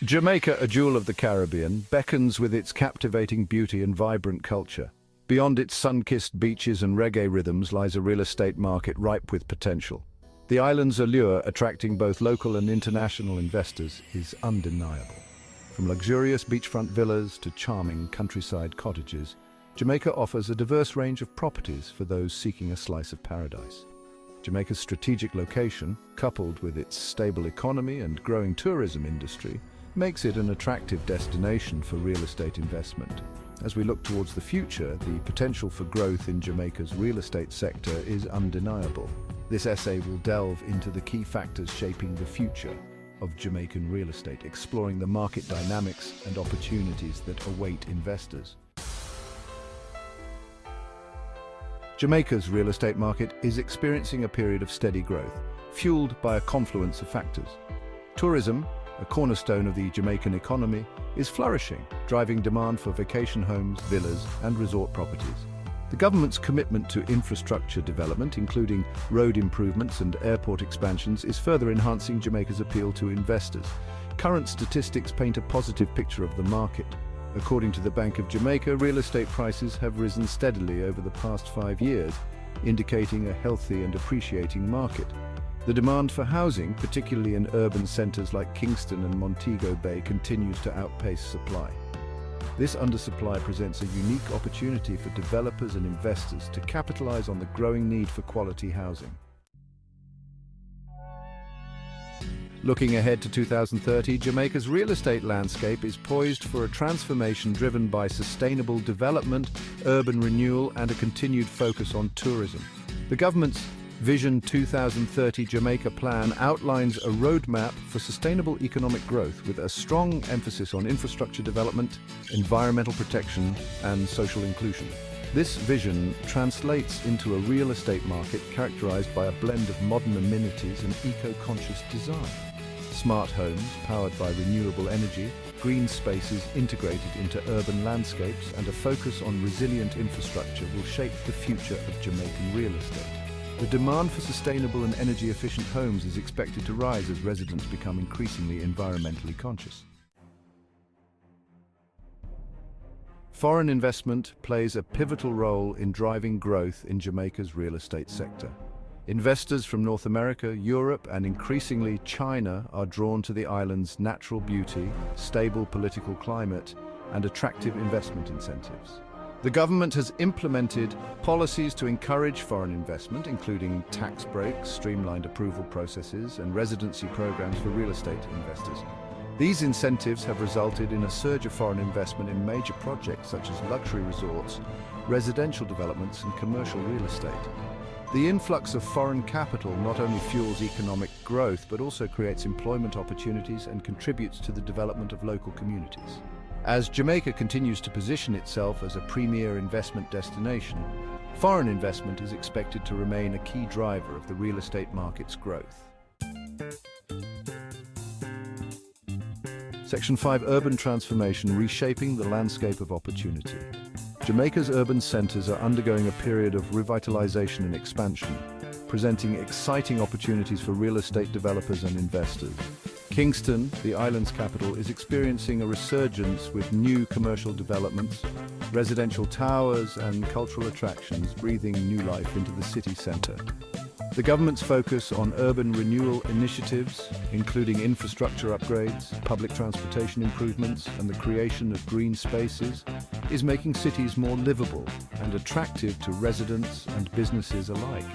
Jamaica, a jewel of the Caribbean, beckons with its captivating beauty and vibrant culture. Beyond its sun-kissed beaches and reggae rhythms lies a real estate market ripe with potential. The island's allure, attracting both local and international investors, is undeniable. From luxurious beachfront villas to charming countryside cottages, Jamaica offers a diverse range of properties for those seeking a slice of paradise. Jamaica's strategic location, coupled with its stable economy and growing tourism industry, makes it an attractive destination for real estate investment. As we look towards the future, the potential for growth in Jamaica's real estate sector is undeniable. This essay will delve into the key factors shaping the future of Jamaican real estate, exploring the market dynamics and opportunities that await investors. Jamaica's real estate market is experiencing a period of steady growth, fueled by a confluence of factors. Tourism, a cornerstone of the Jamaican economy, is flourishing, driving demand for vacation homes, villas, and resort properties. The government's commitment to infrastructure development, including road improvements and airport expansions, is further enhancing Jamaica's appeal to investors. Current statistics paint a positive picture of the market. According to the Bank of Jamaica, real estate prices have risen steadily over the past 5 years, indicating a healthy and appreciating market. The demand for housing, particularly in urban centers like Kingston and Montego Bay, continues to outpace supply. This undersupply presents a unique opportunity for developers and investors to capitalize on the growing need for quality housing. Looking ahead to 2030, Jamaica's real estate landscape is poised for a transformation driven by sustainable development, urban renewal, and a continued focus on tourism. The government's Vision 2030 Jamaica Plan outlines a roadmap for sustainable economic growth with a strong emphasis on infrastructure development, environmental protection, and social inclusion. This vision translates into a real estate market characterized by a blend of modern amenities and eco-conscious design. Smart homes powered by renewable energy, green spaces integrated into urban landscapes, and a focus on resilient infrastructure will shape the future of Jamaican real estate. The demand for sustainable and energy-efficient homes is expected to rise as residents become increasingly environmentally conscious. Foreign investment plays a pivotal role in driving growth in Jamaica's real estate sector. Investors from North America, Europe, and increasingly China are drawn to the island's natural beauty, stable political climate, and attractive investment incentives. The government has implemented policies to encourage foreign investment, including tax breaks, streamlined approval processes, and residency programs for real estate investors. These incentives have resulted in a surge of foreign investment in major projects such as luxury resorts, residential developments, and commercial real estate. The influx of foreign capital not only fuels economic growth, but also creates employment opportunities and contributes to the development of local communities. As Jamaica continues to position itself as a premier investment destination, foreign investment is expected to remain a key driver of the real estate market's growth. Section 5: Urban Transformation, Reshaping the Landscape of Opportunity. Jamaica's urban centers are undergoing a period of revitalization and expansion, presenting exciting opportunities for real estate developers and investors. Kingston, the island's capital, is experiencing a resurgence with new commercial developments, residential towers, and cultural attractions breathing new life into the city center. The government's focus on urban renewal initiatives, including infrastructure upgrades, public transportation improvements, and the creation of green spaces, is making cities more livable and attractive to residents and businesses alike.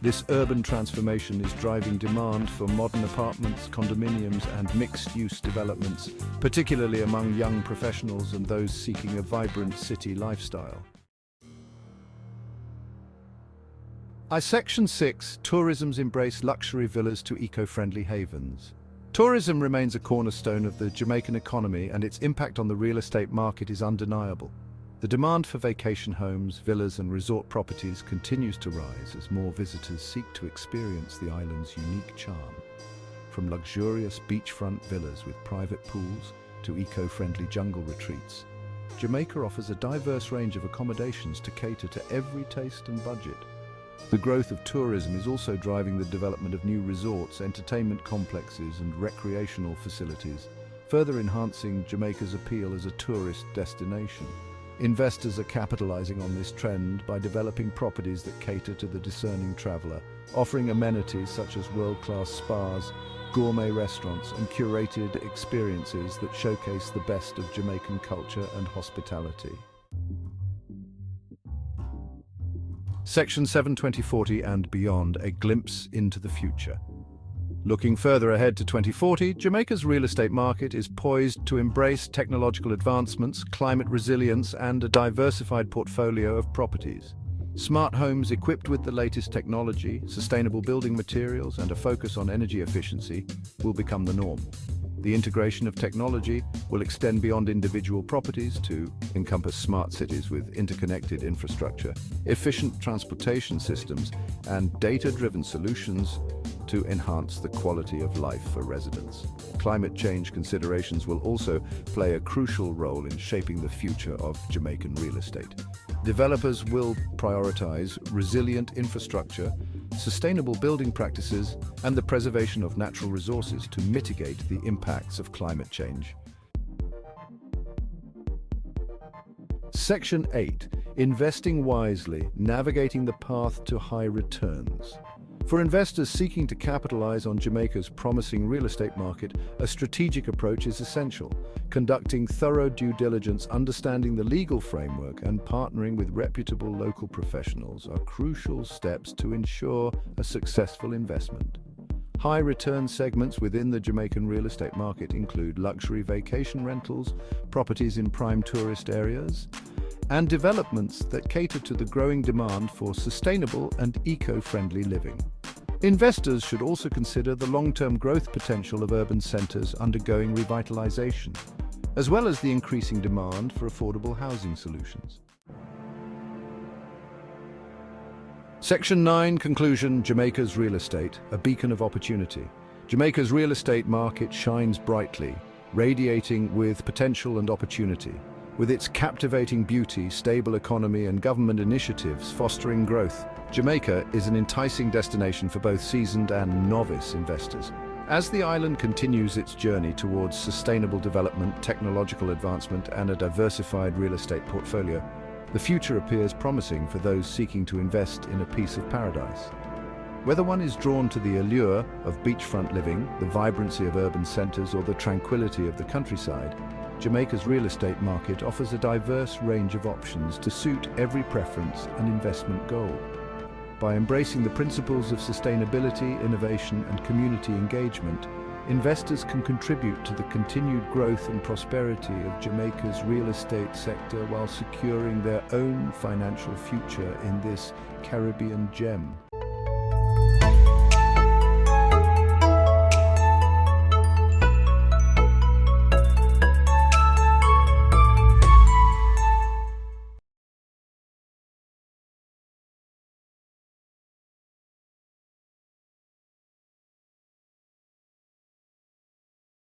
This urban transformation is driving demand for modern apartments, condominiums, and mixed-use developments, particularly among young professionals and those seeking a vibrant city lifestyle. Section 6: Tourism's embrace luxury villas to eco-friendly havens. Tourism remains a cornerstone of the Jamaican economy, and its impact on the real estate market is undeniable. The demand for vacation homes, villas, and resort properties continues to rise as more visitors seek to experience the island's unique charm. From luxurious beachfront villas with private pools to eco-friendly jungle retreats, Jamaica offers a diverse range of accommodations to cater to every taste and budget. The growth of tourism is also driving the development of new resorts, entertainment complexes, and recreational facilities, further enhancing Jamaica's appeal as a tourist destination. Investors are capitalizing on this trend by developing properties that cater to the discerning traveler, offering amenities such as world-class spas, gourmet restaurants, and curated experiences that showcase the best of Jamaican culture and hospitality. Section 72040 and beyond, a glimpse into the future. Looking further ahead to 2040, Jamaica's real estate market is poised to embrace technological advancements, climate resilience, and a diversified portfolio of properties. Smart homes equipped with the latest technology, sustainable building materials, and a focus on energy efficiency will become the norm. The integration of technology will extend beyond individual properties to encompass smart cities with interconnected infrastructure, efficient transportation systems, and data-driven solutions to enhance the quality of life for residents. Climate change considerations will also play a crucial role in shaping the future of Jamaican real estate. Developers will prioritize resilient infrastructure, sustainable building practices, and the preservation of natural resources to mitigate the impacts of climate change. Section 8. Investing wisely, navigating the path to high returns. For investors seeking to capitalize on Jamaica's promising real estate market, a strategic approach is essential. Conducting thorough due diligence, understanding the legal framework, and partnering with reputable local professionals are crucial steps to ensure a successful investment. High return segments within the Jamaican real estate market include luxury vacation rentals, properties in prime tourist areas, and developments that cater to the growing demand for sustainable and eco-friendly living. Investors should also consider the long-term growth potential of urban centers undergoing revitalization, as well as the increasing demand for affordable housing solutions. Section 9. Conclusion. Jamaica's real estate, a beacon of opportunity. Jamaica's real estate market shines brightly, radiating with potential and opportunity. With its captivating beauty, stable economy, and government initiatives fostering growth, Jamaica is an enticing destination for both seasoned and novice investors. As the island continues its journey towards sustainable development, technological advancement, and a diversified real estate portfolio, the future appears promising for those seeking to invest in a piece of paradise. Whether one is drawn to the allure of beachfront living, the vibrancy of urban centers, or the tranquility of the countryside, Jamaica's real estate market offers a diverse range of options to suit every preference and investment goal. By embracing the principles of sustainability, innovation, and community engagement, investors can contribute to the continued growth and prosperity of Jamaica's real estate sector while securing their own financial future in this Caribbean gem.